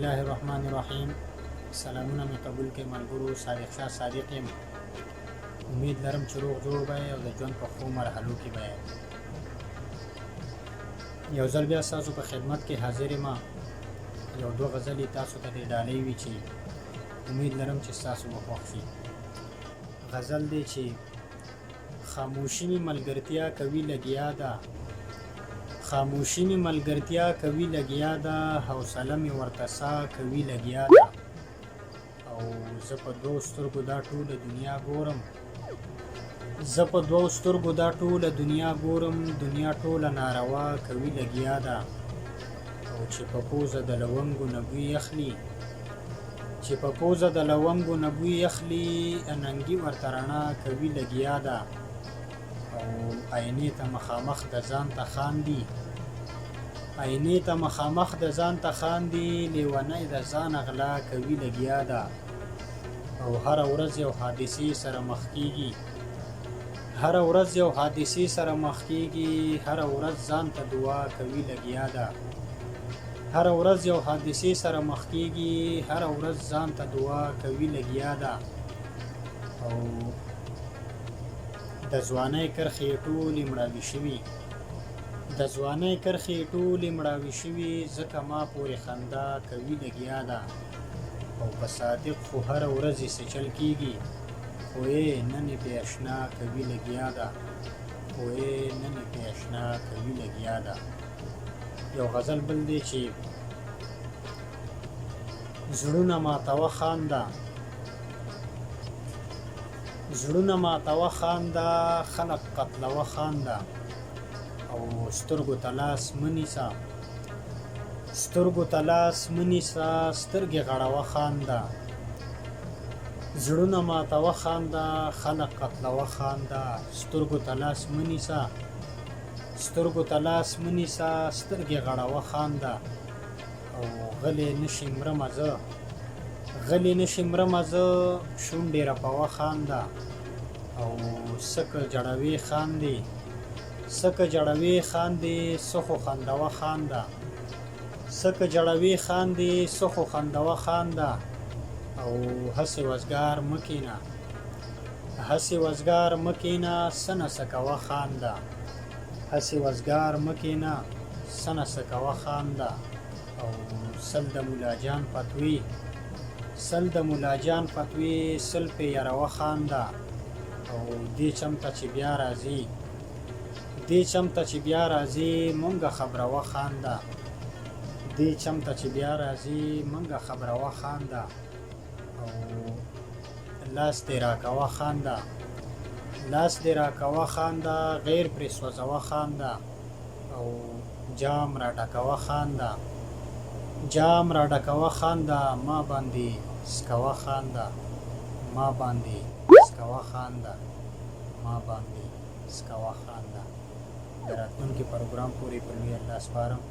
الله الرحمن الرحیم. سلامونه مې قبول کړئ ملګرو. صادق شاه صادق یم. امید لرم چې روغ جوړ به یې او د ژوند په ښو مرحلو کې به یې. یو ځل بیا ستاسو په خدمت کې حاضر یم. یو دوه غزلې تاسو ته دې ډالۍ وي چې امید لرم چې ستاسو به خوښ شي. غزل دی چې خاموشي مې ملګرتیا کوي لګیا ده، خاموشي مې ملګرتیا کوي لګیا ده، حوصله مې ورته سا کوي لګیا ده. او زه په دوو سترګو دا ټوله دنیا ګورم، زه په دوو سترګو دا ټوله دنیا ګورم، دنیا ټوله ناروا کوي لګیا ده. او چې په پوزه د لونګو نه بوی اخلي، چې په پوزه د لونګو نه بوی اخلي، اننګي ورته رڼا کوي لګیا ده. او آینې ته مخامخ د ځان ته خاندي، آینې ته مخامخ د ځان ته خاندي، لیونی د ځان غلا کوي لګیا ده. او هره ورځ یو حادثې سره مخ کیږي، هره ورځ یو حادثې سره مخ کیږي، هره ورځ ځان ته دعا کوي لګیا ده. هره ورځ یو حادثې سره مخ کیږي، هره ورځ ځان ته دعا کوي لګیا ده. او د ځوانۍ کرښې ټولې مړاوي شوي، د ځوانۍ کرښې ټولې مړاوي شوي، ځکه ما پورې خندا کوي لګیا ده. او په صادق خو هره ورځ یې څه چل کېږي، خو یې نن یې پې اشنا کوي لګیا ده، خو یې نن یې پې اشنا کوي لګیا ده. یو غزل بل دی چې زړونه ماتوه خانده، زړونه ماتوه خانده، خلق قتلوه خانده. او سترګو ته لاس مه نیسه، سترګو ته لاس مه نیسه، سترګې غړوه خانده. زړونه ماتوه خانده، خلق قتلوه خانده. سترګو ته لاس مه نیسه، سترګو ته لاس مه نیسه، سترګې غړوه خانده. او غلی نشي مرمه زه، غلی نشي مرمه زه، شونډې رپوه خانده. او سکه جړوې خاندې، سکه جړوې خاندې، سخو خندوه خانده. سکه جړوې خاندې، سخو خندوه خانده. او هسې وزګار مه کینه، هسې وزګار مه کینه، سنه سکوه خانده. هسې وزګار مه کینه، سنه سکوه خانده. او سل د ملاجان فتوی، سل د ملاجان فتوی، سل پې یروه خانده. او دې چمته چې بیا راځي، دې چمته چې بیا راځي، مونږه خبروه خانده. دې چمته چې بیا راځي، مونږه خبروه خانده. او لاس دې راکوه خانده، لاس دې راکوه خانده، غیر پرې سوځوه خانده. او جام را ډکوه خانده، جام را ډکوه خانده، ما باندې سکوه خانده، ما باندې سکوه خانده، ما باندې سکوه خانده. د راتلونکي پروګرام پورې په لوی الله سپارم.